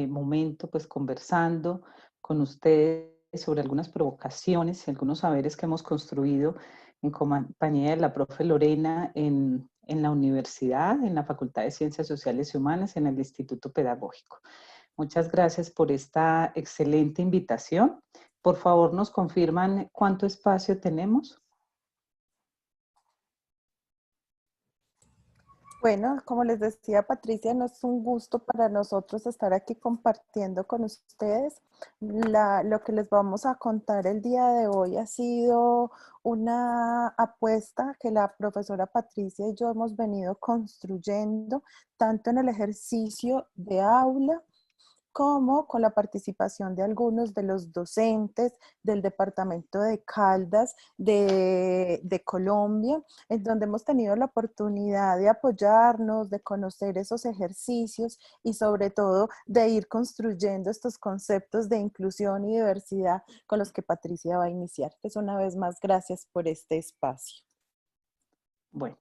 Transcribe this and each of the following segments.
momento, pues conversando con ustedes sobre algunas provocaciones y algunos saberes que hemos construido en compañía de la profe Lorena en la universidad, en la Facultad de Ciencias Sociales y Humanas, en el Instituto Pedagógico. Muchas gracias por esta excelente invitación. Por favor, ¿nos confirman cuánto espacio tenemos? Bueno, como les decía Patricia, no es un gusto para nosotros estar aquí compartiendo con ustedes. Lo que les vamos a contar el día de hoy ha sido una apuesta que la profesora Patricia y yo hemos venido construyendo tanto en el ejercicio de aula como con la participación de algunos de los docentes del departamento de Caldas de Colombia, en donde hemos tenido la oportunidad de apoyarnos, de conocer esos ejercicios y sobre todo de ir construyendo estos conceptos de inclusión y diversidad con los que Patricia va a iniciar. Pues una vez más, gracias por este espacio. Bueno.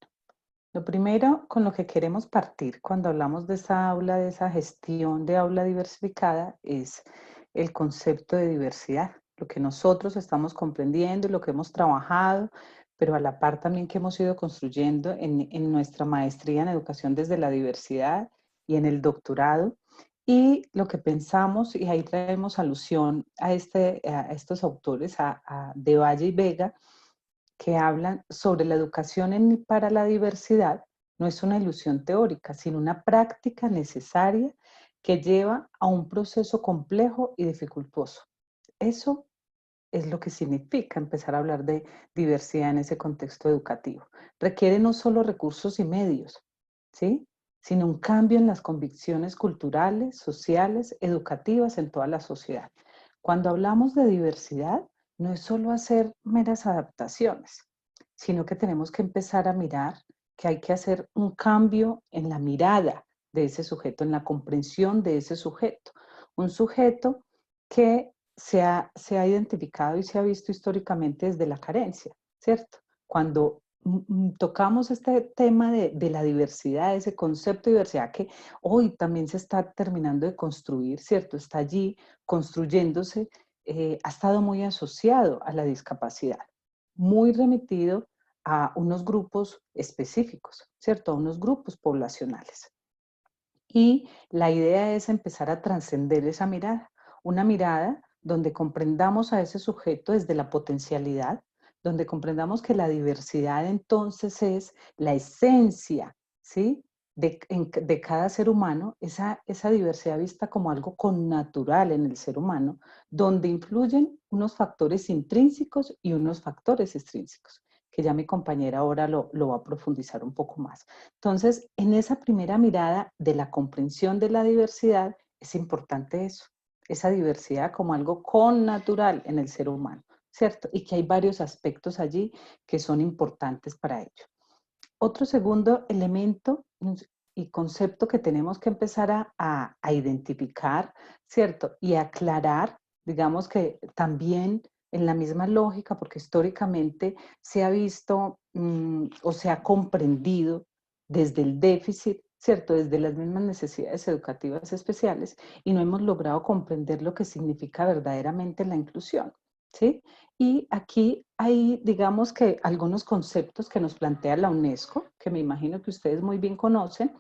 Lo primero con lo que queremos partir cuando hablamos de esa aula, de esa gestión de aula diversificada, es el concepto de diversidad, lo que nosotros estamos comprendiendo y lo que hemos trabajado, pero a la par también que hemos ido construyendo en nuestra maestría en educación desde la diversidad y en el doctorado. Y lo que pensamos, y ahí traemos alusión a estos autores, de Valle y Vega, que hablan sobre la educación para la diversidad, no es una ilusión teórica, sino una práctica necesaria que lleva a un proceso complejo y dificultoso. Eso es lo que significa empezar a hablar de diversidad en ese contexto educativo. Requiere no solo recursos y medios, ¿sí?, sino un cambio en las convicciones culturales, sociales, educativas en toda la sociedad. Cuando hablamos de diversidad, no es solo hacer meras adaptaciones, sino que tenemos que empezar a mirar que hay que hacer un cambio en la mirada de ese sujeto, en la comprensión de ese sujeto. Un sujeto que se ha identificado y se ha visto históricamente desde la carencia, ¿cierto? Cuando tocamos este tema de la diversidad, ese concepto de diversidad que hoy también se está terminando de construir, ¿cierto? Está allí construyéndose, ha estado muy asociado a la discapacidad, muy remitido a unos grupos específicos, ¿cierto? A unos grupos poblacionales. Y la idea es empezar a trascender esa mirada, una mirada donde comprendamos a ese sujeto desde la potencialidad, donde comprendamos que la diversidad entonces es la esencia, ¿sí?, de cada ser humano, esa diversidad vista como algo connatural en el ser humano, donde influyen unos factores intrínsecos y unos factores extrínsecos, que ya mi compañera ahora lo va a profundizar un poco más. Entonces, en esa primera mirada de la comprensión de la diversidad, es importante eso, esa diversidad como algo connatural en el ser humano, ¿cierto? Y que hay varios aspectos allí que son importantes para ello. Otro segundo elemento y concepto que tenemos que empezar a identificar, ¿cierto? Y aclarar, digamos que también en la misma lógica, porque históricamente se ha visto o se ha comprendido desde el déficit, ¿cierto? Desde las mismas necesidades educativas especiales y no hemos logrado comprender lo que significa verdaderamente la inclusión, ¿sí? Y aquí hay, digamos que algunos conceptos que nos plantea la UNESCO, que me imagino que ustedes muy bien conocen,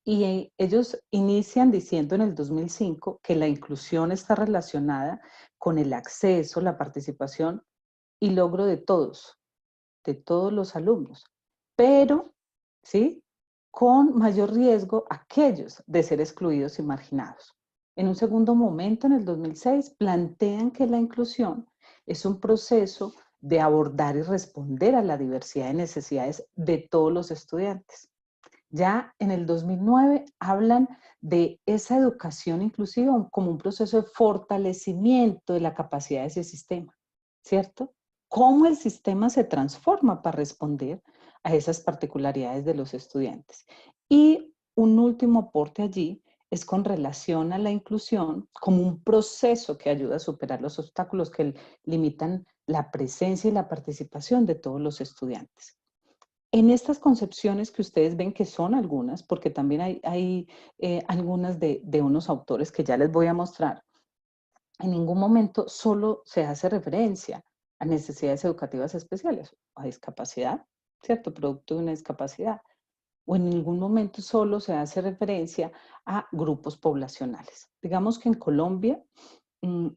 y ellos inician diciendo en el 2005 que la inclusión está relacionada con el acceso, la participación y logro de todos los alumnos, pero, ¿sí?, con mayor riesgo aquellos de ser excluidos y marginados. En un segundo momento, en el 2006, plantean que la inclusión es un proceso de abordar y responder a la diversidad de necesidades de todos los estudiantes. Ya en el 2009 hablan de esa educación inclusiva como un proceso de fortalecimiento de la capacidad de ese sistema, ¿cierto? Cómo el sistema se transforma para responder a esas particularidades de los estudiantes. Y un último aporte allí es con relación a la inclusión como un proceso que ayuda a superar los obstáculos que limitan la presencia y la participación de todos los estudiantes. En estas concepciones que ustedes ven que son algunas, porque también hay algunas de unos autores que ya les voy a mostrar, en ningún momento solo se hace referencia a necesidades educativas especiales, a discapacidad, ¿cierto? Producto de una discapacidad. O en ningún momento solo se hace referencia a grupos poblacionales. Digamos que en Colombia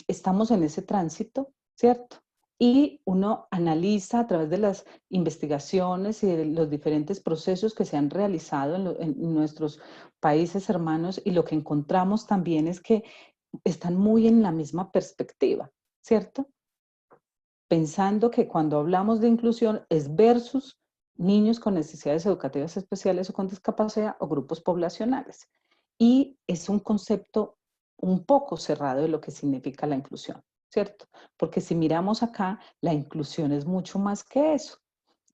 estamos en ese tránsito, ¿cierto? Y uno analiza a través de las investigaciones y de los diferentes procesos que se han realizado en nuestros países hermanos, y lo que encontramos también es que están muy en la misma perspectiva, ¿cierto? Pensando que cuando hablamos de inclusión es versus niños con necesidades educativas especiales o con discapacidad o grupos poblacionales. Y es un concepto un poco cerrado de lo que significa la inclusión, ¿cierto? Porque si miramos acá, la inclusión es mucho más que eso.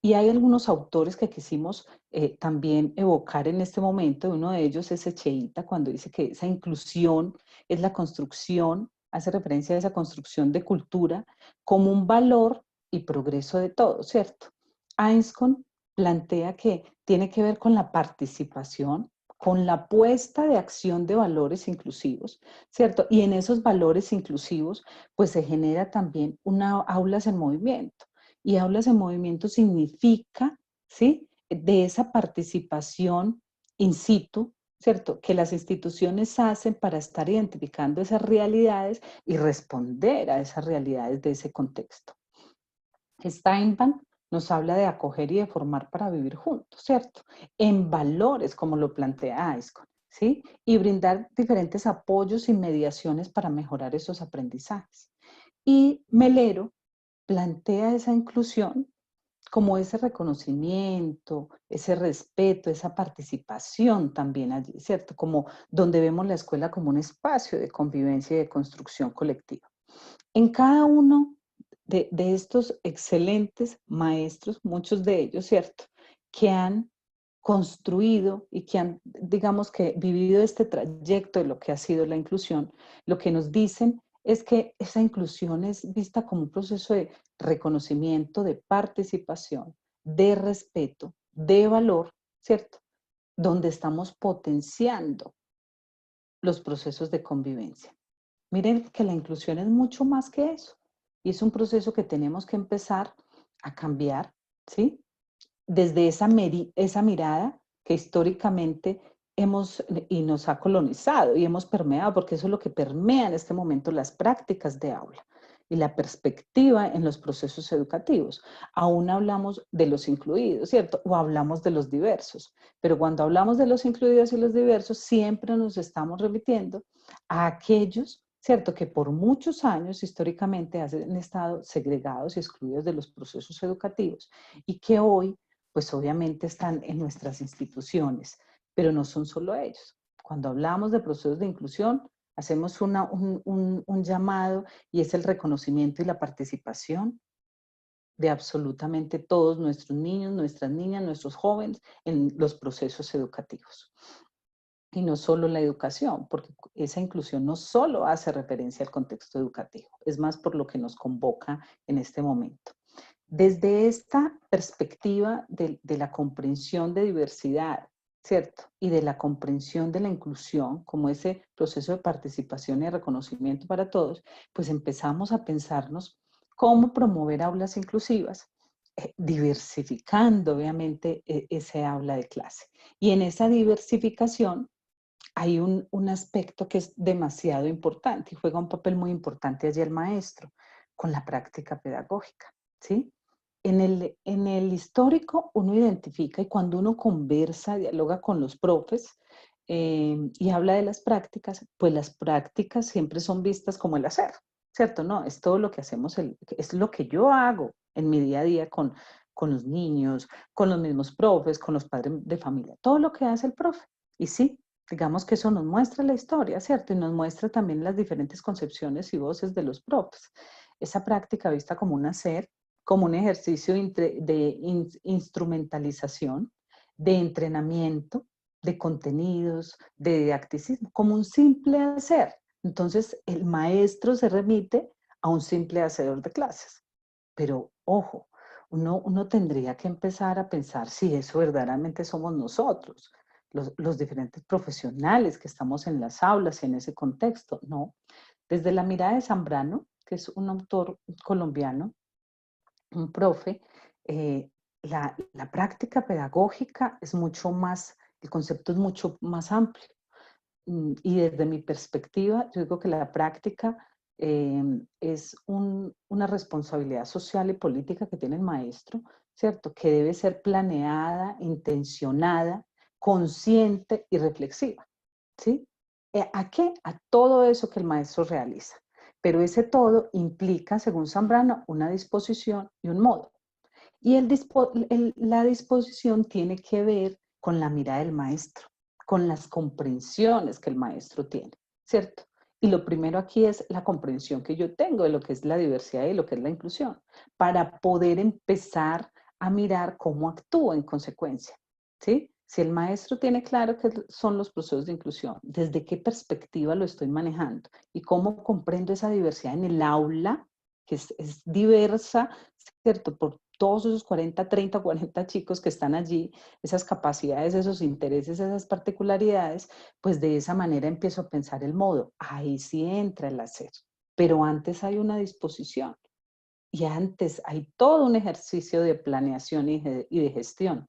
Y hay algunos autores que quisimos también evocar en este momento. Uno de ellos es Echeita, cuando dice que esa inclusión es la construcción, hace referencia a esa construcción de cultura como un valor y progreso de todo, ¿cierto? Ainscon plantea que tiene que ver con la participación, con la puesta de acción de valores inclusivos, ¿cierto? Y en esos valores inclusivos, pues se genera también una aulas en movimiento. Y aulas en movimiento significa, ¿sí? De esa participación in situ, ¿cierto? Que las instituciones hacen para estar identificando esas realidades y responder a esas realidades de ese contexto. Steinbach nos habla de acoger y de formar para vivir juntos, ¿cierto? En valores, como lo plantea Ainscon, ¿sí? Y brindar diferentes apoyos y mediaciones para mejorar esos aprendizajes. Y Melero plantea esa inclusión como ese reconocimiento, ese respeto, esa participación también allí, ¿cierto? Como donde vemos la escuela como un espacio de convivencia y de construcción colectiva. En cada uno de estos excelentes maestros, muchos de ellos, ¿cierto? Que han construido y que han, digamos que, vivido este trayecto de lo que ha sido la inclusión, lo que nos dicen es que esa inclusión es vista como un proceso de reconocimiento, de participación, de respeto, de valor, ¿cierto? Donde estamos potenciando los procesos de convivencia. Miren que la inclusión es mucho más que eso, y es un proceso que tenemos que empezar a cambiar, ¿sí? Desde esa mirada que históricamente hemos y nos ha colonizado y hemos permeado, porque eso es lo que permea en este momento las prácticas de aula y la perspectiva en los procesos educativos. Aún hablamos de los incluidos, ¿cierto? O hablamos de los diversos, pero cuando hablamos de los incluidos y los diversos, siempre nos estamos remitiendo a aquellos, ¿cierto? Que por muchos años históricamente han estado segregados y excluidos de los procesos educativos y que hoy pues obviamente están en nuestras instituciones, pero no son solo ellos. Cuando hablamos de procesos de inclusión, hacemos un llamado y es el reconocimiento y la participación de absolutamente todos nuestros niños, nuestras niñas, nuestros jóvenes en los procesos educativos. Y no solo la educación, porque esa inclusión no solo hace referencia al contexto educativo, es más por lo que nos convoca en este momento. Desde esta perspectiva de la comprensión de diversidad, ¿cierto? Y de la comprensión de la inclusión como ese proceso de participación y reconocimiento para todos, pues empezamos a pensarnos cómo promover aulas inclusivas, diversificando obviamente ese aula de clase. Y en esa diversificación hay un aspecto que es demasiado importante y juega un papel muy importante allí el maestro con la práctica pedagógica, ¿sí? En el histórico uno identifica y cuando uno conversa, dialoga con los profes y habla de las prácticas, pues las prácticas siempre son vistas como el hacer, ¿cierto? No, es todo lo que hacemos, es lo que yo hago en mi día a día con los niños, con los mismos profes, con los padres de familia, todo lo que hace el profe. Y sí, digamos que eso nos muestra la historia, ¿cierto? Y nos muestra también las diferentes concepciones y voces de los profes. Esa práctica vista como un hacer, como un ejercicio de instrumentalización, de entrenamiento, de contenidos, de didacticismo, como un simple hacer. Entonces, el maestro se remite a un simple hacedor de clases. Pero, ojo, uno tendría que empezar a pensar si eso verdaderamente somos nosotros, los diferentes profesionales que estamos en las aulas y en ese contexto, ¿no? Desde la mirada de Zambrano, que es un autor colombiano, un profe, la práctica pedagógica es mucho más, el concepto es mucho más amplio. Y desde mi perspectiva, yo digo que la práctica es una responsabilidad social y política que tiene el maestro, ¿cierto? Que debe ser planeada, intencionada, consciente y reflexiva, ¿sí? ¿A qué? A todo eso que el maestro realiza. Pero ese todo implica, según Zambrano, una disposición y un modo. Y la disposición tiene que ver con la mirada del maestro, con las comprensiones que el maestro tiene, ¿cierto? Y lo primero aquí es la comprensión que yo tengo de lo que es la diversidad y lo que es la inclusión, para poder empezar a mirar cómo actúo en consecuencia, ¿sí? Si el maestro tiene claro qué son los procesos de inclusión, desde qué perspectiva lo estoy manejando y cómo comprendo esa diversidad en el aula, que es diversa, ¿cierto? Por todos esos 40, 30, 40 chicos que están allí, esas capacidades, esos intereses, esas particularidades, pues de esa manera empiezo a pensar el modo. Ahí sí entra el hacer. Pero antes hay una disposición y antes hay todo un ejercicio de planeación y de gestión.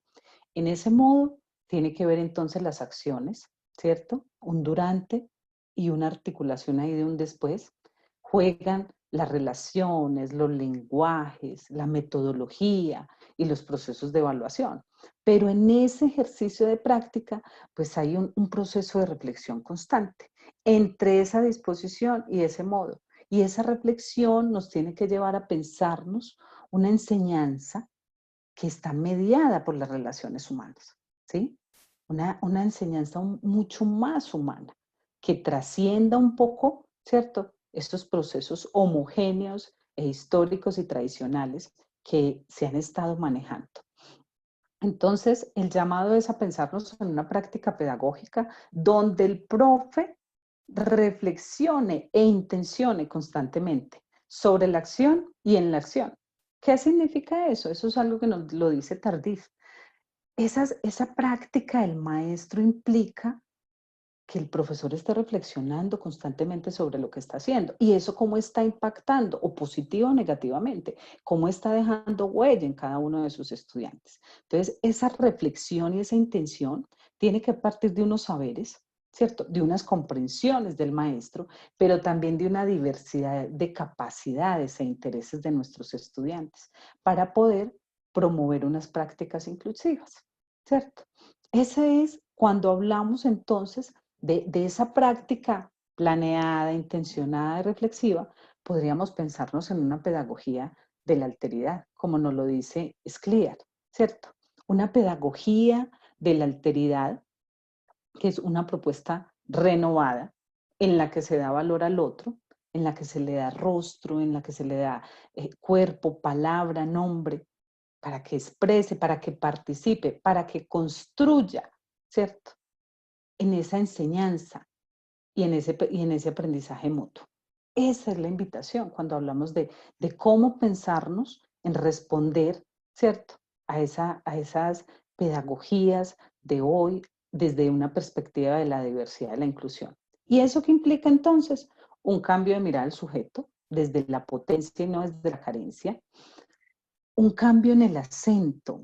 En ese modo tiene que ver entonces las acciones, ¿cierto? Un durante y una articulación ahí de un después. Juegan las relaciones, los lenguajes, la metodología y los procesos de evaluación. Pero en ese ejercicio de práctica, pues hay un proceso de reflexión constante entre esa disposición y ese modo. Y esa reflexión nos tiene que llevar a pensarnos una enseñanza que está mediada por las relaciones humanas, ¿sí? Una enseñanza mucho más humana, que trascienda un poco, ¿cierto? Estos procesos homogéneos e históricos y tradicionales que se han estado manejando. Entonces, el llamado es a pensarnos en una práctica pedagógica donde el profe reflexione e intencione constantemente sobre la acción y en la acción. ¿Qué significa eso? Eso es algo que nos lo dice Tardif. Esa práctica del maestro implica que el profesor esté reflexionando constantemente sobre lo que está haciendo y eso cómo está impactando, o positivo o negativamente, cómo está dejando huella en cada uno de sus estudiantes. Entonces, esa reflexión y esa intención tiene que partir de unos saberes, ¿cierto? De unas comprensiones del maestro, pero también de una diversidad de capacidades e intereses de nuestros estudiantes para poder promover unas prácticas inclusivas, ¿cierto? Ese es cuando hablamos entonces de esa práctica planeada, intencionada y reflexiva, podríamos pensarnos en una pedagogía de la alteridad, como nos lo dice Scliar, ¿cierto? Una pedagogía de la alteridad, que es una propuesta renovada en la que se da valor al otro, en la que se le da rostro, en la que se le da cuerpo, palabra, nombre, para que exprese, para que participe, para que construya, ¿cierto? En esa enseñanza y en ese aprendizaje mutuo. Esa es la invitación cuando hablamos de cómo pensarnos en responder, ¿cierto? A esas pedagogías de hoy desde una perspectiva de la diversidad y la inclusión. ¿Y eso qué implica entonces? Un cambio de mirar al sujeto desde la potencia y no desde la carencia, un cambio en el acento,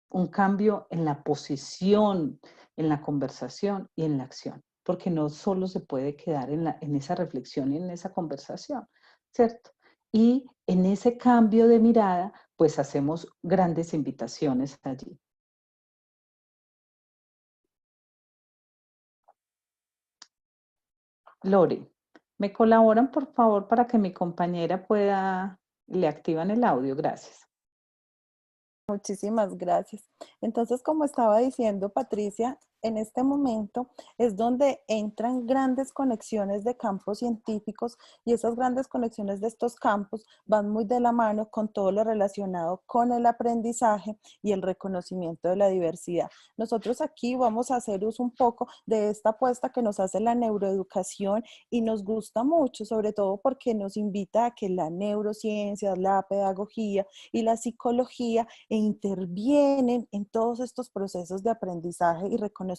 un cambio en la posición, en la conversación y en la acción, porque no solo se puede quedar en esa reflexión y en esa conversación, ¿cierto? Y en ese cambio de mirada, pues hacemos grandes invitaciones allí. Lore, ¿me colaboran por favor para que mi compañera pueda, le activan el audio? Gracias. Muchísimas gracias. Entonces, como estaba diciendo Patricia, en este momento es donde entran grandes conexiones de campos científicos y esas grandes conexiones de estos campos van muy de la mano con todo lo relacionado con el aprendizaje y el reconocimiento de la diversidad. Nosotros aquí vamos a hacer uso un poco de esta apuesta que nos hace la neuroeducación y nos gusta mucho, sobre todo porque nos invita a que la neurociencia, la pedagogía y la psicología intervienen en todos estos procesos de aprendizaje y reconocimiento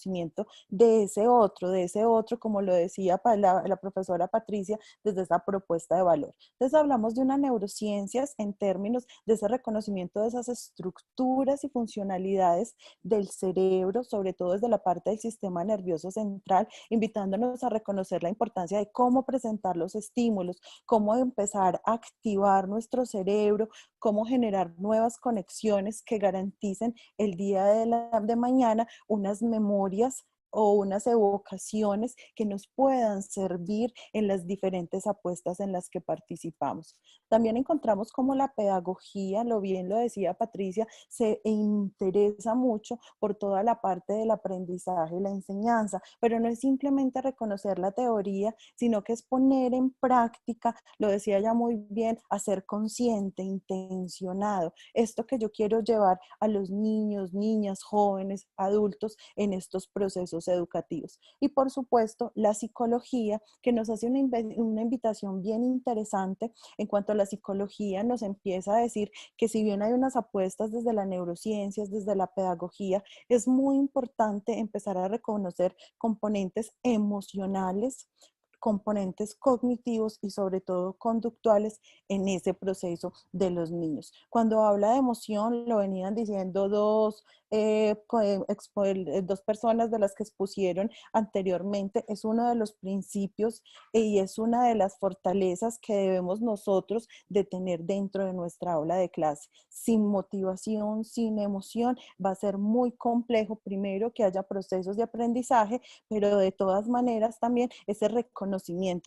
de ese otro, como lo decía la profesora Patricia, desde esa propuesta de valor. Entonces hablamos de una neurociencias en términos de ese reconocimiento de esas estructuras y funcionalidades del cerebro, sobre todo desde la parte del sistema nervioso central, invitándonos a reconocer la importancia de cómo presentar los estímulos, cómo empezar a activar nuestro cerebro, cómo generar nuevas conexiones que garanticen el día de mañana unas memorias o unas evocaciones que nos puedan servir en las diferentes apuestas en las que participamos. También encontramos cómo la pedagogía, lo bien lo decía Patricia, se interesa mucho por toda la parte del aprendizaje y la enseñanza, pero no es simplemente reconocer la teoría, sino que es poner en práctica, lo decía ya muy bien, hacer consciente, intencionado, esto que yo quiero llevar a los niños, niñas, jóvenes, adultos en estos procesos educativos. Y por supuesto, la psicología, que nos hace una invitación bien interesante en cuanto a la psicología, nos empieza a decir que si bien hay unas apuestas desde las neurociencias, desde la pedagogía, es muy importante empezar a reconocer componentes emocionales, componentes cognitivos y sobre todo conductuales en ese proceso de los niños. Cuando habla de emoción, lo venían diciendo dos personas de las que expusieron anteriormente, es uno de los principios y es una de las fortalezas que debemos nosotros de tener dentro de nuestra aula de clase. Sin motivación, sin emoción, va a ser muy complejo, primero, que haya procesos de aprendizaje, pero de todas maneras también ese reconocimiento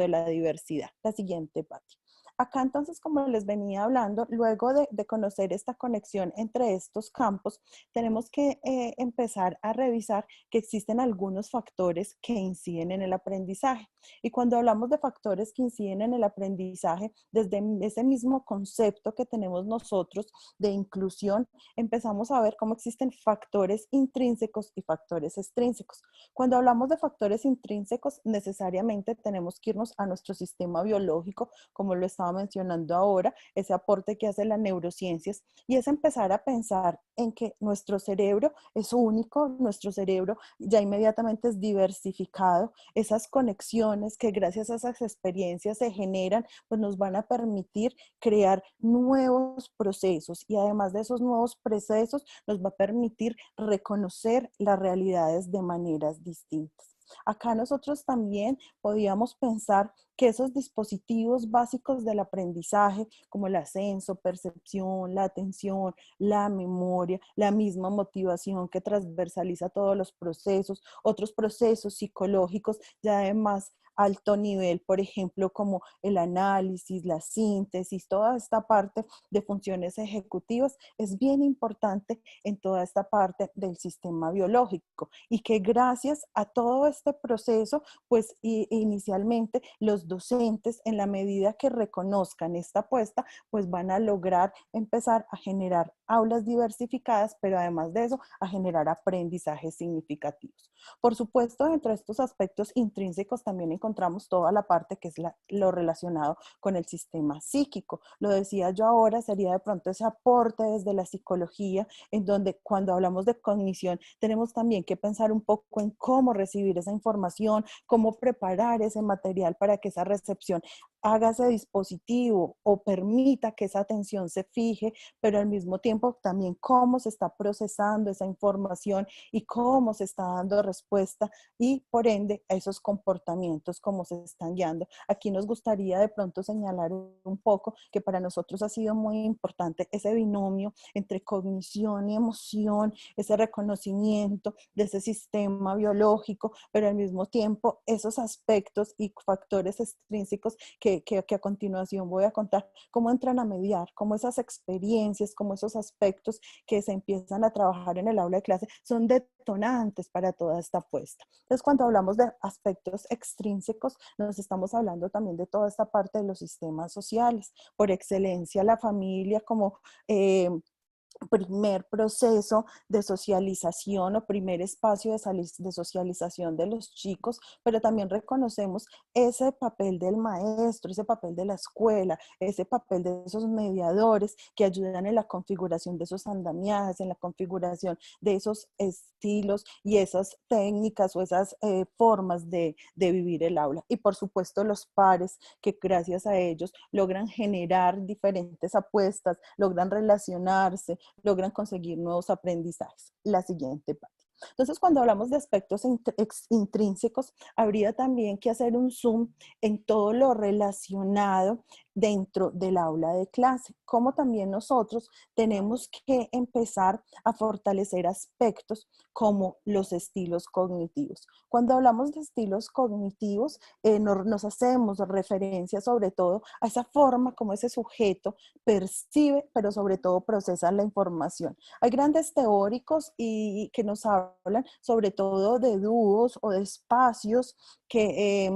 de la diversidad. La siguiente, Pati. Acá entonces, como les venía hablando, luego de conocer esta conexión entre estos campos, tenemos que empezar a revisar que existen algunos factores que inciden en el aprendizaje. Y cuando hablamos de factores que inciden en el aprendizaje, desde ese mismo concepto que tenemos nosotros de inclusión, empezamos a ver cómo existen factores intrínsecos y factores extrínsecos. Cuando hablamos de factores intrínsecos, necesariamente tenemos que irnos a nuestro sistema biológico, como lo estaba mencionando ahora, ese aporte que hace las neurociencias, y es empezar a pensar en que nuestro cerebro es único, nuestro cerebro ya inmediatamente es diversificado, esas conexiones que gracias a esas experiencias se generan, pues nos van a permitir crear nuevos procesos y además de esos nuevos procesos nos va a permitir reconocer las realidades de maneras distintas. Acá nosotros también podíamos pensar que esos dispositivos básicos del aprendizaje, como el ascenso, percepción, la atención, la memoria, la misma motivación que transversaliza todos los procesos, otros procesos psicológicos ya de más alto nivel, por ejemplo, como el análisis, la síntesis, toda esta parte de funciones ejecutivas es bien importante en toda esta parte del sistema biológico y que gracias a todo este proceso, pues inicialmente los docentes en la medida que reconozcan esta apuesta, pues van a lograr empezar a generar aulas diversificadas, pero además de eso, a generar aprendizajes significativos. Por supuesto, dentro de estos aspectos intrínsecos también encontramos toda la parte que es lo relacionado con el sistema psíquico. Lo decía yo ahora, sería de pronto ese aporte desde la psicología, en donde cuando hablamos de cognición tenemos también que pensar un poco en cómo recibir esa información, cómo preparar ese material para que esa recepción haga ese dispositivo o permita que esa atención se fije, pero al mismo tiempo también cómo se está procesando esa información y cómo se está dando respuesta y por ende a esos comportamientos, cómo se están guiando. Aquí nos gustaría de pronto señalar un poco que para nosotros ha sido muy importante ese binomio entre cognición y emoción, ese reconocimiento de ese sistema biológico, pero al mismo tiempo esos aspectos y factores extrínsecos que que a continuación voy a contar, cómo entran a mediar, cómo esas experiencias, cómo esos aspectos que se empiezan a trabajar en el aula de clase son detonantes para toda esta apuesta. Entonces, cuando hablamos de aspectos extrínsecos, nos estamos hablando también de toda esta parte de los sistemas sociales. Por excelencia, la familia como primer proceso de socialización o primer espacio de socialización de los chicos, pero también reconocemos ese papel del maestro, ese papel de la escuela, ese papel de esos mediadores que ayudan en la configuración de esos andamiajes, en la configuración de esos estilos y esas técnicas o esas formas de vivir el aula. Y por supuesto los pares que gracias a ellos logran generar diferentes apuestas, logran relacionarse, logran conseguir nuevos aprendizajes. La siguiente parte. Entonces, cuando hablamos de aspectos intrínsecos, habría también que hacer un zoom en todo lo relacionado dentro del aula de clase, como también nosotros tenemos que empezar a fortalecer aspectos como los estilos cognitivos. Cuando hablamos de estilos cognitivos, nos hacemos referencia sobre todo a esa forma como ese sujeto percibe, pero sobre todo procesa la información. Hay grandes teóricos que nos hablan sobre todo de dúos o de espacios que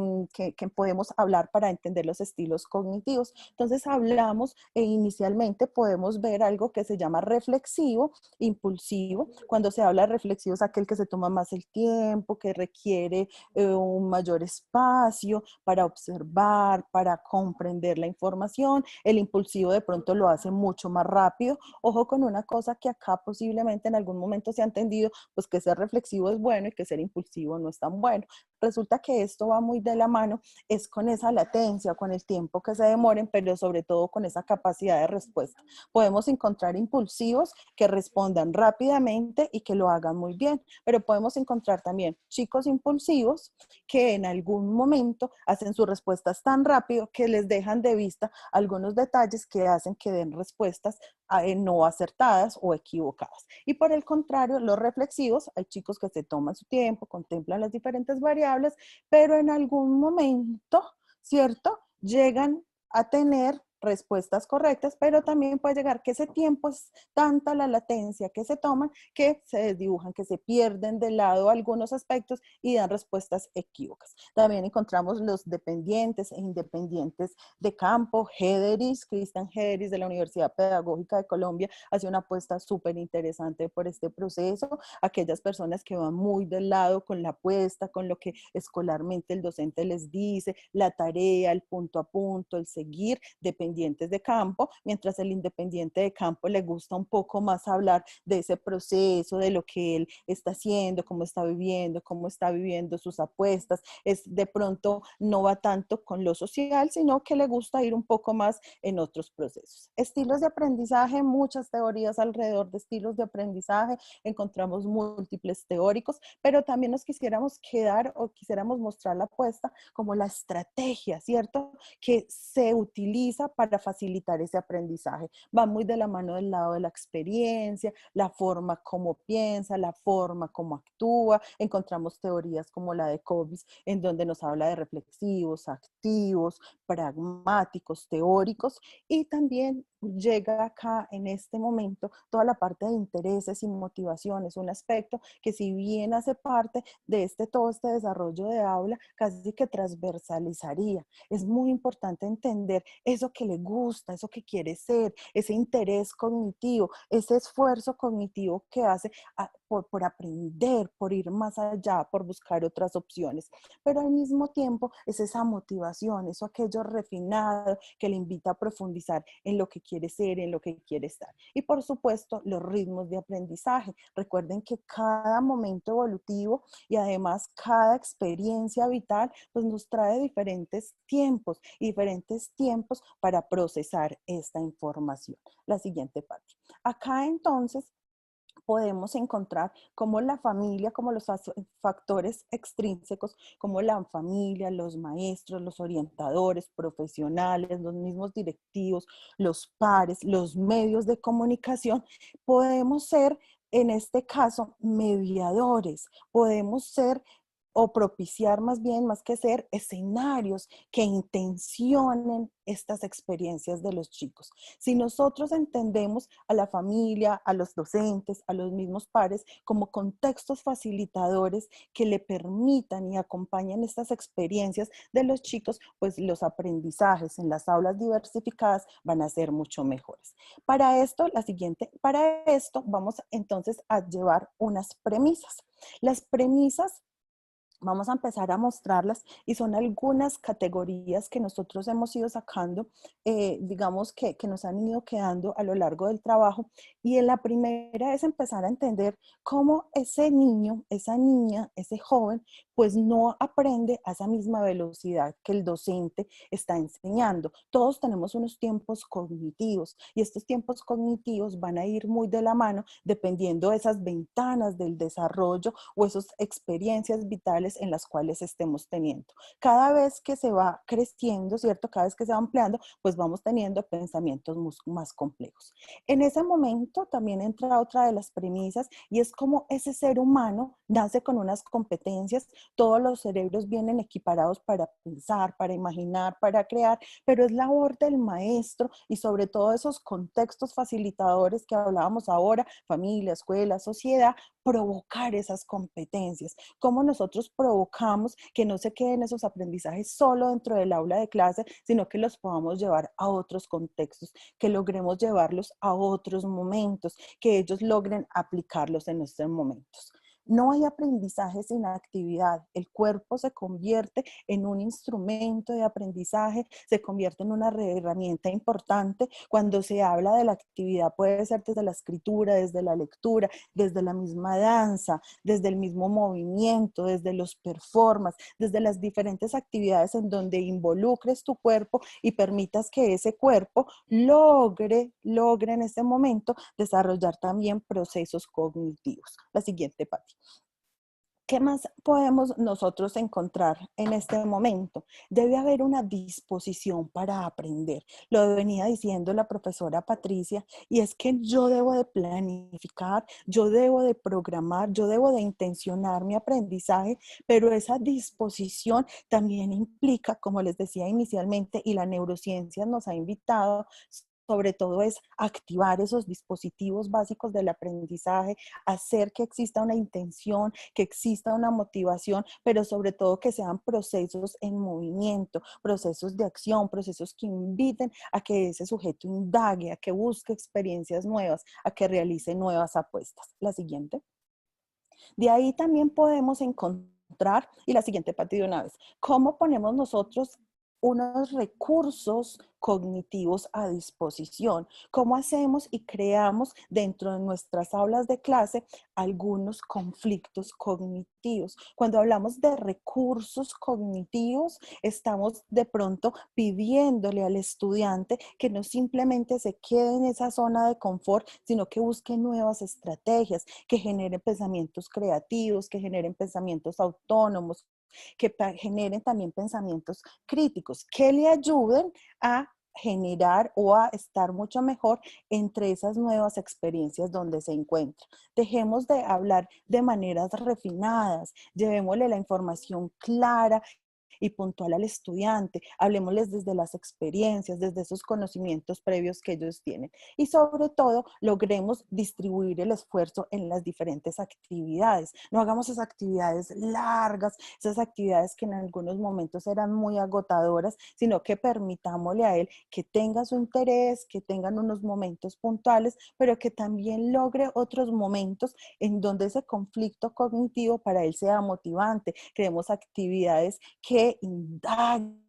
podemos hablar para entender los estilos cognitivos. Entonces hablamos inicialmente podemos ver algo que se llama reflexivo, impulsivo. Cuando se habla de reflexivo es aquel que se toma más el tiempo, que requiere un mayor espacio para observar, para comprender la información. El impulsivo de pronto lo hace mucho más rápido. Ojo con una cosa que acá posiblemente en algún momento se ha entendido, pues que ser reflexivo es bueno y que ser impulsivo no es tan bueno. Resulta que esto va muy de la mano, es con esa latencia, con el tiempo que se demoren, pero sobre todo con esa capacidad de respuesta. Podemos encontrar impulsivos que respondan rápidamente y que lo hagan muy bien, pero podemos encontrar también chicos impulsivos que en algún momento hacen sus respuestas tan rápido que les dejan de vista algunos detalles que hacen que den respuestas no acertadas o equivocadas. Y por el contrario, los reflexivos, hay chicos que se toman su tiempo, contemplan las diferentes variables, pero en algún momento, ¿cierto? Llegan a tener respuestas correctas, pero también puede llegar que ese tiempo es tanta la latencia que se toman que se desdibujan, que se pierden de lado algunos aspectos y dan respuestas equívocas. También encontramos los dependientes e independientes de campo. Cristian Hederis de la Universidad Pedagógica de Colombia hace una apuesta súper interesante por este proceso. Aquellas personas que van muy del lado con la apuesta, con lo que escolarmente el docente les dice, la tarea, el punto a punto, el seguir, dependientes de campo, mientras el independiente de campo le gusta un poco más hablar de ese proceso, de lo que él está haciendo, cómo está viviendo sus apuestas. Es de pronto no va tanto con lo social, sino que le gusta ir un poco más en otros procesos. Estilos de aprendizaje, muchas teorías alrededor de estilos de aprendizaje, encontramos múltiples teóricos, pero también nos quisiéramos quedar o quisiéramos mostrar la apuesta como la estrategia, ¿cierto? Que se utiliza para facilitar ese aprendizaje. Va muy de la mano del lado de la experiencia, la forma como piensa, la forma como actúa. Encontramos teorías como la de Cobbs, en donde nos habla de reflexivos, activos, pragmáticos, teóricos, y también llega acá en este momento toda la parte de intereses y motivaciones, un aspecto que si bien hace parte de todo este desarrollo de aula, casi que transversalizaría. Es muy importante entender eso que le gusta, eso que quiere ser, ese interés cognitivo, ese esfuerzo cognitivo que hace por aprender, por ir más allá, por buscar otras opciones. Pero al mismo tiempo es esa motivación, eso aquello refinado que le invita a profundizar en lo que quiere ser, en lo que quiere estar. Y por supuesto, los ritmos de aprendizaje. Recuerden que cada momento evolutivo y además cada experiencia vital pues nos trae diferentes tiempos y diferentes tiempos para procesar esta información. La siguiente parte. Acá entonces podemos encontrar cómo la familia, como los factores extrínsecos, como la familia, los maestros, los orientadores, profesionales, los mismos directivos, los pares, los medios de comunicación, podemos ser, en este caso, mediadores, podemos ser o propiciar más bien, más que ser, escenarios que intencionen estas experiencias de los chicos. Si nosotros entendemos a la familia, a los docentes, a los mismos pares como contextos facilitadores que le permitan y acompañen estas experiencias de los chicos, pues los aprendizajes en las aulas diversificadas van a ser mucho mejores. Para esto vamos entonces a llevar unas premisas. Las premisas vamos a empezar a mostrarlas y son algunas categorías que nosotros hemos ido sacando, digamos que nos han ido quedando a lo largo del trabajo. Y en la primera es empezar a entender cómo ese niño, esa niña, ese joven, pues no aprende a esa misma velocidad que el docente está enseñando. Todos tenemos unos tiempos cognitivos y estos tiempos cognitivos van a ir muy de la mano dependiendo de esas ventanas del desarrollo o esas experiencias vitales en las cuales estemos teniendo. Cada vez que se va creciendo, ¿cierto? Cada vez que se va ampliando, pues vamos teniendo pensamientos más complejos. En ese momento también entra otra de las premisas y es como ese ser humano nace con unas competencias. Todos los cerebros vienen equiparados para pensar, para imaginar, para crear, pero es labor del maestro y sobre todo esos contextos facilitadores que hablábamos ahora, familia, escuela, sociedad, provocar esas competencias. Cómo nosotros provocamos que no se queden esos aprendizajes solo dentro del aula de clase, sino que los podamos llevar a otros contextos, que logremos llevarlos a otros momentos, que ellos logren aplicarlos en estos momentos. No hay aprendizaje sin actividad. El cuerpo se convierte en un instrumento de aprendizaje, se convierte en una herramienta importante. Cuando se habla de la actividad, puede ser desde la escritura, desde la lectura, desde la misma danza, desde el mismo movimiento, desde los performances, desde las diferentes actividades en donde involucres tu cuerpo y permitas que ese cuerpo logre en este momento desarrollar también procesos cognitivos. La siguiente, Pati. ¿Qué más podemos nosotros encontrar en este momento? Debe haber una disposición para aprender. Lo venía diciendo la profesora Patricia, y es que yo debo de planificar, yo debo de programar, yo debo de intencionar mi aprendizaje, pero esa disposición también implica, como les decía inicialmente, y la neurociencia nos ha invitado, sobre todo es activar esos dispositivos básicos del aprendizaje, hacer que exista una intención, que exista una motivación, pero sobre todo que sean procesos en movimiento, procesos de acción, procesos que inviten a que ese sujeto indague, a que busque experiencias nuevas, a que realice nuevas apuestas. La siguiente. De ahí también podemos encontrar, y la siguiente, Pati, de una vez, cómo ponemos nosotros unos recursos cognitivos a disposición. ¿Cómo hacemos y creamos dentro de nuestras aulas de clase algunos conflictos cognitivos? Cuando hablamos de recursos cognitivos, estamos de pronto pidiéndole al estudiante que no simplemente se quede en esa zona de confort, sino que busque nuevas estrategias, que generen pensamientos creativos, que generen pensamientos autónomos, que generen también pensamientos críticos, que le ayuden a generar o a estar mucho mejor entre esas nuevas experiencias donde se encuentra. Dejemos de hablar de maneras refinadas, llevémosle la información clara y puntual al estudiante, hablemosles desde las experiencias, desde esos conocimientos previos que ellos tienen y sobre todo logremos distribuir el esfuerzo en las diferentes actividades. No hagamos esas actividades largas, esas actividades que en algunos momentos eran muy agotadoras, sino que permitámosle a él que tenga su interés, que tengan unos momentos puntuales, pero que también logre otros momentos en donde ese conflicto cognitivo para él sea motivante. Creemos actividades que indaguen,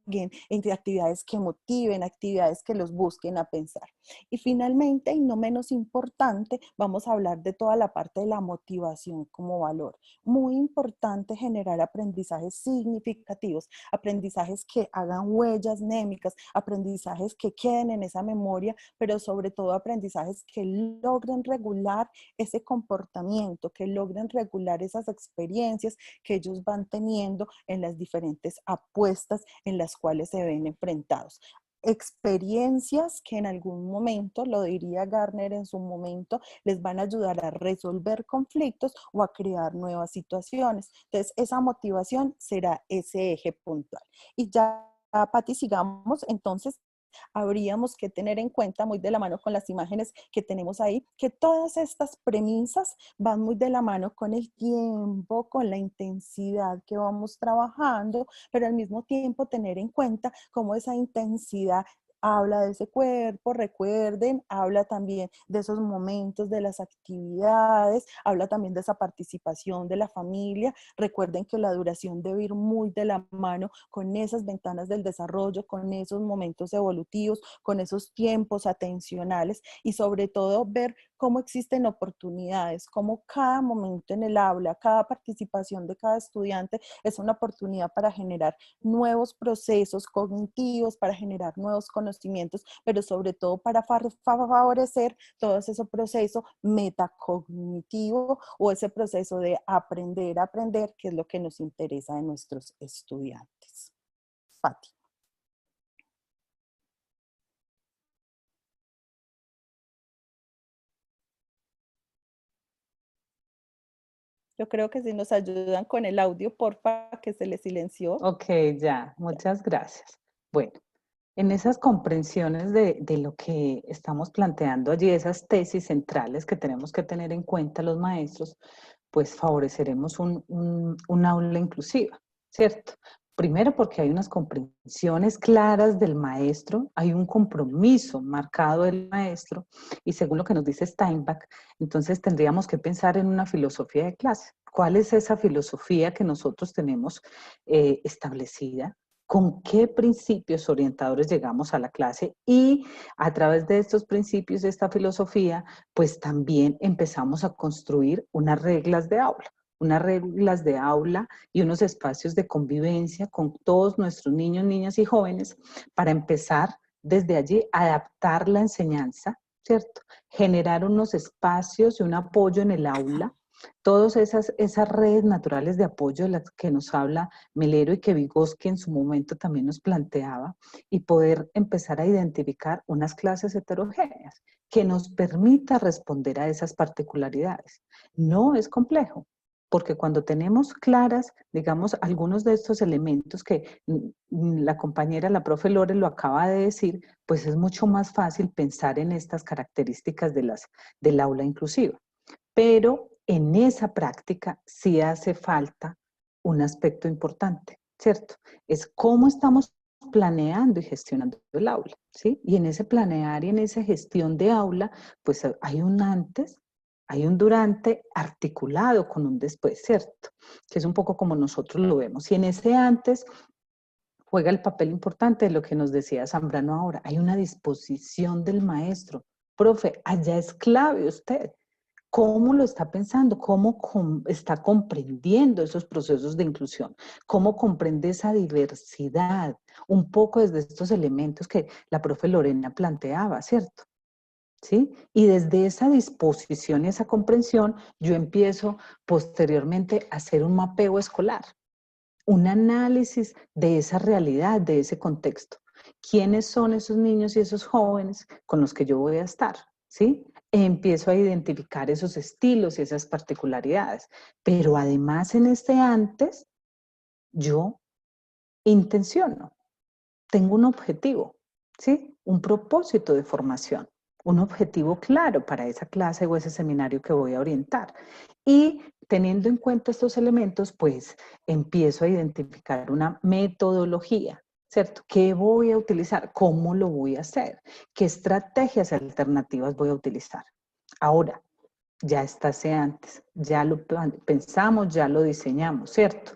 entre actividades que motiven, actividades que los busquen a pensar. Y finalmente, y no menos importante, vamos a hablar de toda la parte de la motivación como valor. Muy importante generar aprendizajes significativos, aprendizajes que hagan huellas mnémicas, aprendizajes que queden en esa memoria, pero sobre todo aprendizajes que logren regular ese comportamiento, que logren regular esas experiencias que ellos van teniendo en las diferentes apuestas en las cuales se ven enfrentados. experiencias que en algún momento, lo diría Gardner en su momento, les van a ayudar a resolver conflictos o a crear nuevas situaciones. Entonces, esa motivación será ese eje puntual. Y ya, Pati, sigamos. Entonces, habríamos que tener en cuenta, muy de la mano con las imágenes que tenemos ahí, que todas estas premisas van muy de la mano con el tiempo, con la intensidad que vamos trabajando, pero al mismo tiempo tener en cuenta cómo esa intensidad habla de ese cuerpo, recuerden, habla también de esos momentos, de las actividades, habla también de esa participación de la familia. Recuerden que la duración debe ir muy de la mano con esas ventanas del desarrollo, con esos momentos evolutivos, con esos tiempos atencionales y sobre todo ver cómo existen oportunidades, cómo cada momento en el aula, cada participación de cada estudiante es una oportunidad para generar nuevos procesos cognitivos, para generar nuevos conocimientos, pero sobre todo para favorecer todo ese proceso metacognitivo o ese proceso de aprender a aprender, que es lo que nos interesa de nuestros estudiantes. Pati. Yo creo que si nos ayudan con el audio, porfa, que se le silenció. Ok, ya, muchas gracias. Bueno, en esas comprensiones de lo que estamos planteando allí, esas tesis centrales que tenemos que tener en cuenta los maestros, pues favoreceremos un aula inclusiva, ¿cierto? Primero porque hay unas comprensiones claras del maestro, hay un compromiso marcado del maestro, y según lo que nos dice Steinbach, entonces tendríamos que pensar en una filosofía de clase. ¿Cuál es esa filosofía que nosotros tenemos establecida? ¿Con qué principios orientadores llegamos a la clase? Y a través de estos principios, de esta filosofía, pues también empezamos a construir unas reglas de aula y unos espacios de convivencia con todos nuestros niños, niñas y jóvenes para empezar desde allí a adaptar la enseñanza, ¿cierto? Generar unos espacios y un apoyo en el aula, todas esas redes naturales de apoyo de las que nos habla Melero y que Vygotsky en su momento también nos planteaba, y poder empezar a identificar unas clases heterogéneas que nos permita responder a esas particularidades. No es complejo, porque cuando tenemos claras, digamos, algunos de estos elementos que la compañera, la profe Lore, lo acaba de decir, pues es mucho más fácil pensar en estas características del aula inclusiva. Pero en esa práctica sí hace falta un aspecto importante, ¿cierto? Es cómo estamos planeando y gestionando el aula, ¿sí? Y en ese planear y en esa gestión de aula, pues hay un antes, hay un durante articulado con un después, ¿cierto? Que es un poco como nosotros lo vemos. Y en ese antes juega el papel importante de lo que nos decía Zambrano ahora. Hay una disposición del maestro. Profe, allá es clave usted. ¿Cómo lo está pensando? ¿Cómo está comprendiendo esos procesos de inclusión? ¿Cómo comprende esa diversidad? Un poco desde estos elementos que la profe Lorena planteaba, ¿cierto? ¿Sí? Y desde esa disposición y esa comprensión, yo empiezo posteriormente a hacer un mapeo escolar, un análisis de esa realidad, de ese contexto. ¿Quiénes son esos niños y esos jóvenes con los que yo voy a estar? ¿Sí? Empiezo a identificar esos estilos y esas particularidades. Pero además en este antes, yo intenciono, tengo un objetivo, ¿sí? Un propósito de formación, un objetivo claro para esa clase o ese seminario que voy a orientar. Y teniendo en cuenta estos elementos, pues empiezo a identificar una metodología, ¿cierto? ¿Qué voy a utilizar? ¿Cómo lo voy a hacer? ¿Qué estrategias alternativas voy a utilizar? Ahora, ya está ese antes, ya lo pensamos, ya lo diseñamos, ¿cierto?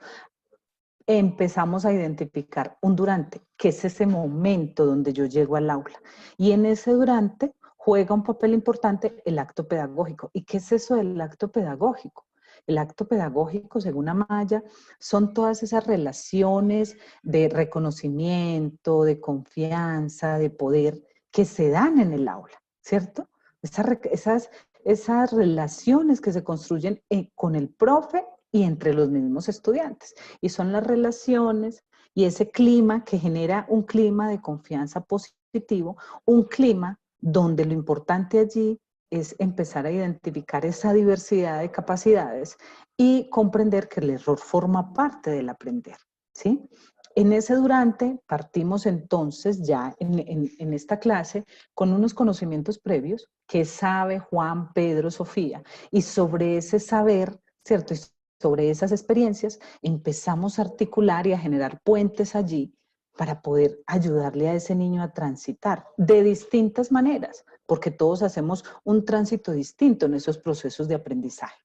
Empezamos a identificar un durante, que es ese momento donde yo llego al aula. Y en ese durante juega un papel importante el acto pedagógico. ¿Y qué es eso del acto pedagógico? El acto pedagógico, según Amaya, son todas esas relaciones de reconocimiento, de confianza, de poder que se dan en el aula, ¿cierto? Esas relaciones que se construyen con el profe y entre los mismos estudiantes. Y son las relaciones y ese clima que genera un clima de confianza positiva positivo, un clima donde lo importante allí es empezar a identificar esa diversidad de capacidades y comprender que el error forma parte del aprender, ¿sí? En ese durante partimos entonces ya en esta clase con unos conocimientos previos que sabe Juan, Pedro, Sofía, y sobre ese saber, ¿cierto? Y sobre esas experiencias empezamos a articular y a generar puentes allí para poder ayudarle a ese niño a transitar de distintas maneras, porque todos hacemos un tránsito distinto en esos procesos de aprendizaje.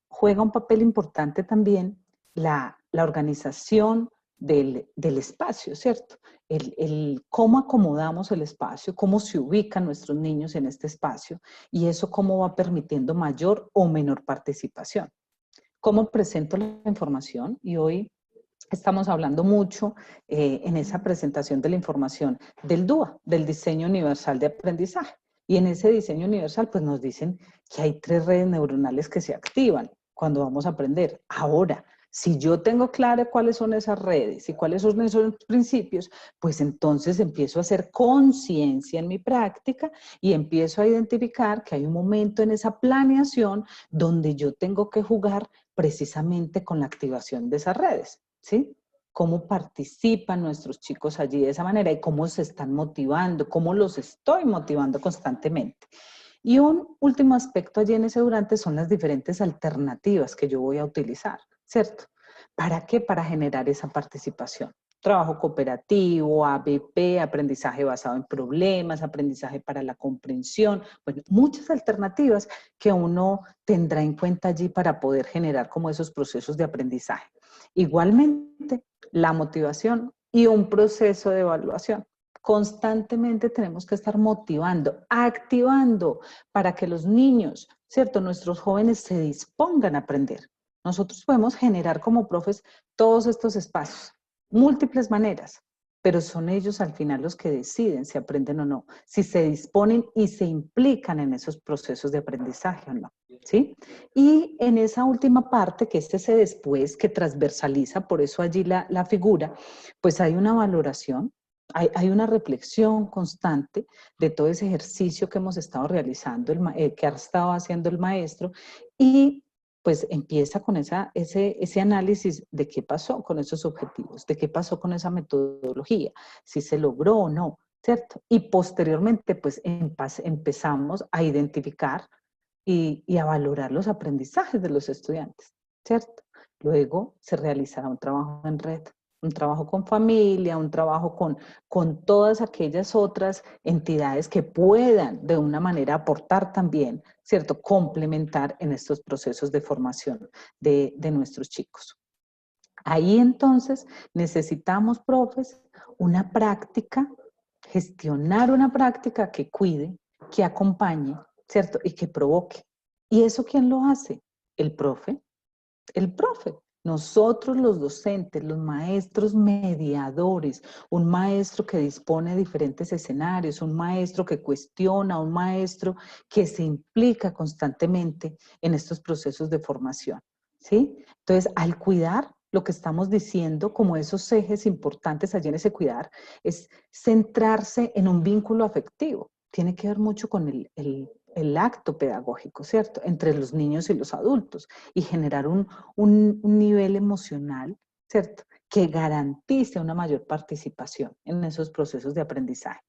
Juega un papel importante también la organización del espacio, ¿cierto? El cómo acomodamos el espacio, cómo se ubican nuestros niños en este espacio y eso cómo va permitiendo mayor o menor participación. ¿Cómo presento la información? Y hoy estamos hablando mucho en esa presentación de la información del DUA, del Diseño Universal de Aprendizaje. Y en ese diseño universal, pues nos dicen que hay 3 redes neuronales que se activan cuando vamos a aprender. Ahora, si yo tengo claro cuáles son esas redes y cuáles son esos principios, pues entonces empiezo a hacer conciencia en mi práctica y empiezo a identificar que hay un momento en esa planeación donde yo tengo que jugar precisamente con la activación de esas redes, ¿sí? Cómo participan nuestros chicos allí de esa manera y cómo se están motivando, cómo los estoy motivando constantemente. Y un último aspecto allí en ese durante son las diferentes alternativas que yo voy a utilizar, ¿cierto? ¿Para qué? Para generar esa participación. Trabajo cooperativo, ABP, aprendizaje basado en problemas, aprendizaje para la comprensión, bueno, muchas alternativas que uno tendrá en cuenta allí para poder generar como esos procesos de aprendizaje. Igualmente, la motivación y un proceso de evaluación. Constantemente tenemos que estar motivando, activando para que los niños, ¿cierto? Nuestros jóvenes se dispongan a aprender. Nosotros podemos generar como profes todos estos espacios, múltiples maneras, pero son ellos al final los que deciden si aprenden o no, si se disponen y se implican en esos procesos de aprendizaje o no, ¿sí? Y en esa última parte, que es ese después, que transversaliza, por eso allí la figura, pues hay una valoración, hay una reflexión constante de todo ese ejercicio que hemos estado realizando, que ha estado haciendo el maestro, y pues empieza con ese análisis de qué pasó con esos objetivos, de qué pasó con esa metodología, si se logró o no, ¿cierto? Y posteriormente, pues empezamos a identificar y a valorar los aprendizajes de los estudiantes, ¿cierto? Luego se realizará un trabajo en red, un trabajo con familia, un trabajo con todas aquellas otras entidades que puedan de una manera aportar también, ¿cierto? Complementar en estos procesos de formación de nuestros chicos. Ahí entonces necesitamos, profes, una práctica, gestionar una práctica que cuide, que acompañe, ¿cierto? Y que provoque. ¿Y eso quién lo hace? El profe. El profe. Nosotros los docentes, los maestros mediadores, un maestro que dispone de diferentes escenarios, un maestro que cuestiona, un maestro que se implica constantemente en estos procesos de formación, ¿sí? Entonces, al cuidar, lo que estamos diciendo como esos ejes importantes allí en ese cuidar es centrarse en un vínculo afectivo. Tiene que ver mucho con el acto pedagógico, ¿cierto? Entre los niños y los adultos y generar un nivel emocional, ¿cierto? Que garantice una mayor participación en esos procesos de aprendizaje.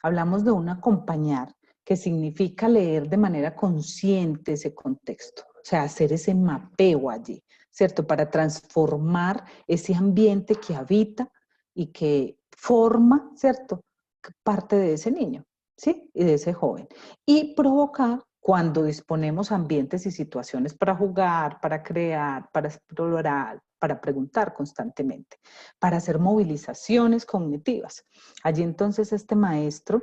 Hablamos de un acompañar, que significa leer de manera consciente ese contexto, o sea, hacer ese mapeo allí, ¿cierto? Para transformar ese ambiente que habita y que forma, ¿cierto? Parte de ese niño, ¿sí? Y de ese joven. Y provocar cuando disponemos ambientes y situaciones para jugar, para crear, para explorar, para preguntar constantemente, para hacer movilizaciones cognitivas. Allí entonces este maestro,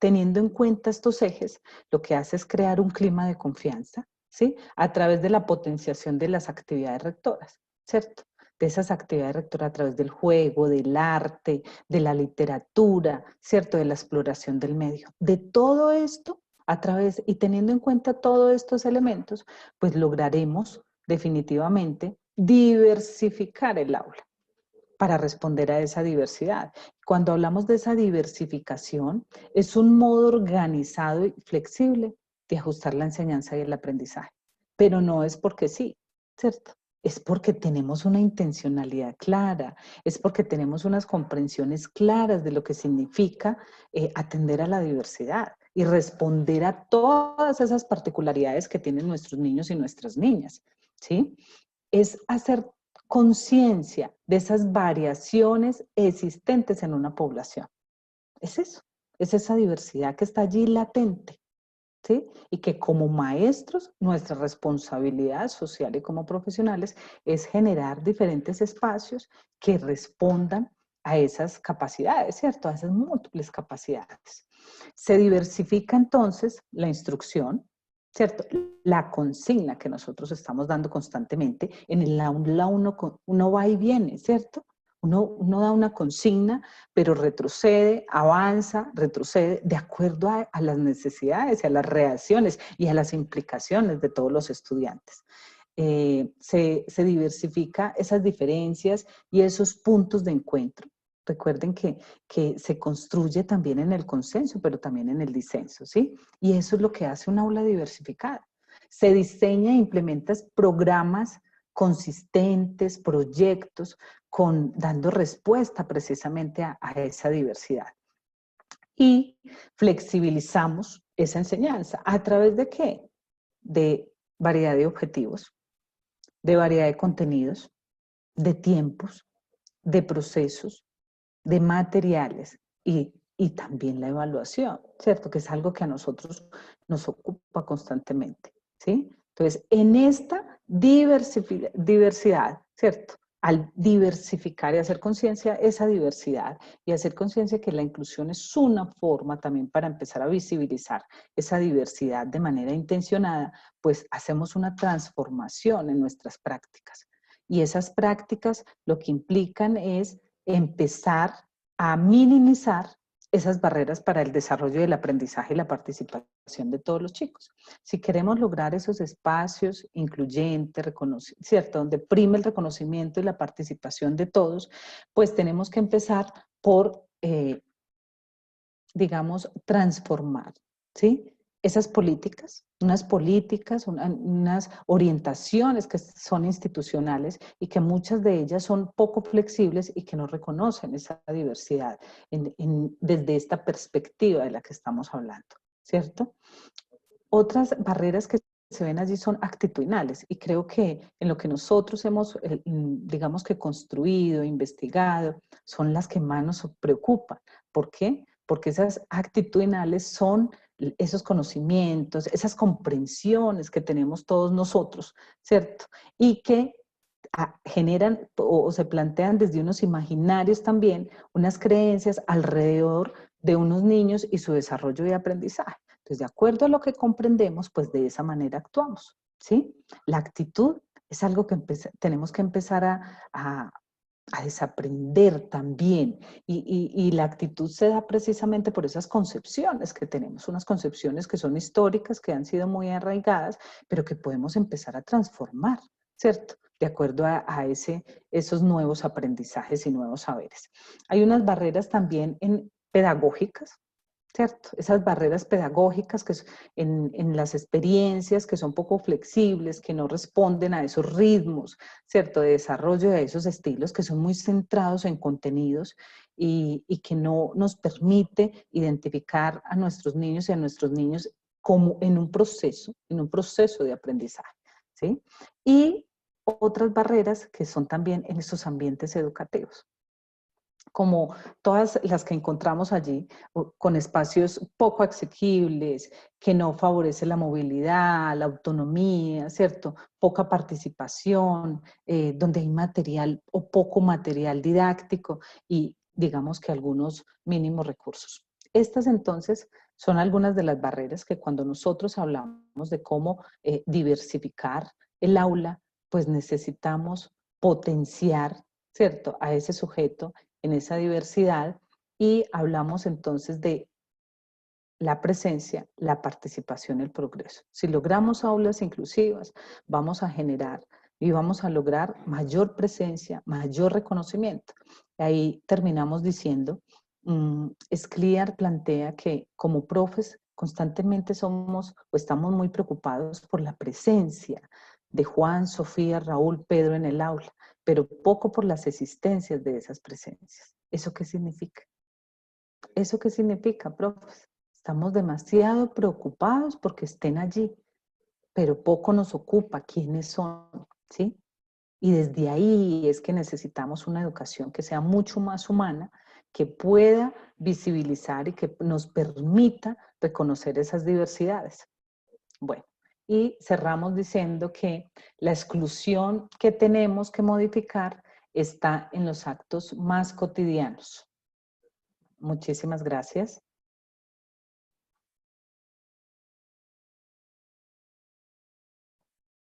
teniendo en cuenta estos ejes, lo que hace es crear un clima de confianza, ¿sí? A través de la potenciación de las actividades rectoras, ¿cierto? De esas actividades rectoras a través del juego, del arte, de la literatura, ¿cierto? De la exploración del medio. De todo esto, a través, y teniendo en cuenta todos estos elementos, pues lograremos definitivamente diversificar el aula. para responder a esa diversidad. Cuando hablamos de esa diversificación, es un modo organizado y flexible de ajustar la enseñanza y el aprendizaje. Pero no es porque sí, ¿cierto? Es porque tenemos una intencionalidad clara, es porque tenemos unas comprensiones claras de lo que significa atender a la diversidad y responder a todas esas particularidades que tienen nuestros niños y nuestras niñas, ¿sí? Es hacer conciencia de esas variaciones existentes en una población. Es eso, es esa diversidad que está allí latente, ¿sí? Y que como maestros, nuestra responsabilidad social y como profesionales es generar diferentes espacios que respondan a esas capacidades, ¿cierto? A esas múltiples capacidades. Se diversifica entonces la instrucción, ¿cierto? La consigna que nosotros estamos dando constantemente. En el aula uno va y viene, ¿cierto? Uno da una consigna, pero retrocede, avanza, retrocede de acuerdo a las necesidades, a las reacciones y a las implicaciones de todos los estudiantes. Se diversifica esas diferencias y esos puntos de encuentro. Recuerden que se construye también en el consenso, pero también en el disenso, ¿sí? Y eso es lo que hace un aula diversificada. Se diseña e implementa programas consistentes, proyectos, dando respuesta precisamente a esa diversidad. Y flexibilizamos esa enseñanza. ¿A través de qué? De variedad de objetivos, de variedad de contenidos, de tiempos, de procesos, de materiales y también la evaluación, ¿cierto? Que es algo que a nosotros nos ocupa constantemente, ¿sí? Entonces, en esta diversidad, ¿cierto? Al diversificar y hacer conciencia esa diversidad y hacer conciencia que la inclusión es una forma también para empezar a visibilizar esa diversidad de manera intencionada, pues hacemos una transformación en nuestras prácticas. Y esas prácticas lo que implican es empezar a minimizar esas barreras para el desarrollo del aprendizaje y la participación de todos los chicos. Si queremos lograr esos espacios incluyentes, ¿cierto? Donde prime el reconocimiento y la participación de todos, pues tenemos que empezar por, digamos, transformar, ¿sí? Esas políticas, unas orientaciones que son institucionales y que muchas de ellas son poco flexibles y que no reconocen esa diversidad desde esta perspectiva de la que estamos hablando, ¿cierto? Otras barreras que se ven allí son actitudinales y creo que en lo que nosotros hemos, digamos que construido, investigado, son las que más nos preocupan. ¿Por qué? Porque esas actitudinales son esos conocimientos, esas comprensiones que tenemos todos nosotros, ¿cierto? Y que generan o se plantean desde unos imaginarios también, unas creencias alrededor de unos niños y su desarrollo y aprendizaje. Entonces, de acuerdo a lo que comprendemos, pues de esa manera actuamos, ¿sí? La actitud es algo que tenemos que empezar a desaprender también. Y la actitud se da precisamente por esas concepciones que tenemos, unas concepciones que son históricas, que han sido muy arraigadas, pero que podemos empezar a transformar, ¿cierto? De acuerdo a esos nuevos aprendizajes y nuevos saberes. Hay unas barreras también pedagógicas, ¿cierto? Esas barreras pedagógicas que en las experiencias que son poco flexibles, que no responden a esos ritmos, ¿cierto? De desarrollo de esos estilos que son muy centrados en contenidos y que no nos permite identificar a nuestros niños y a nuestros niños como en un proceso de aprendizaje, ¿sí? Y otras barreras que son también en estos ambientes educativos, como todas las que encontramos allí, con espacios poco asequibles, que no favorece la movilidad, la autonomía, ¿cierto? Poca participación, donde hay material o poco material didáctico y digamos que algunos mínimos recursos. Estas entonces son algunas de las barreras que cuando nosotros hablamos de cómo diversificar el aula, pues necesitamos potenciar, ¿cierto? A ese sujeto en esa diversidad y hablamos entonces de la presencia, la participación y el progreso. Si logramos aulas inclusivas, vamos a generar y vamos a lograr mayor presencia, mayor reconocimiento. Y ahí terminamos diciendo, Scliar plantea que como profes constantemente somos o estamos muy preocupados por la presencia de Juan, Sofía, Raúl, Pedro en el aula, pero poco por las existencias de esas presencias. ¿Eso qué significa? ¿Eso qué significa, profes? Estamos demasiado preocupados porque estén allí, pero poco nos ocupa quiénes son, ¿sí? Y desde ahí es que necesitamos una educación que sea mucho más humana, que pueda visibilizar y que nos permita reconocer esas diversidades. Bueno, y cerramos diciendo que la exclusión que tenemos que modificar está en los actos más cotidianos. Muchísimas gracias.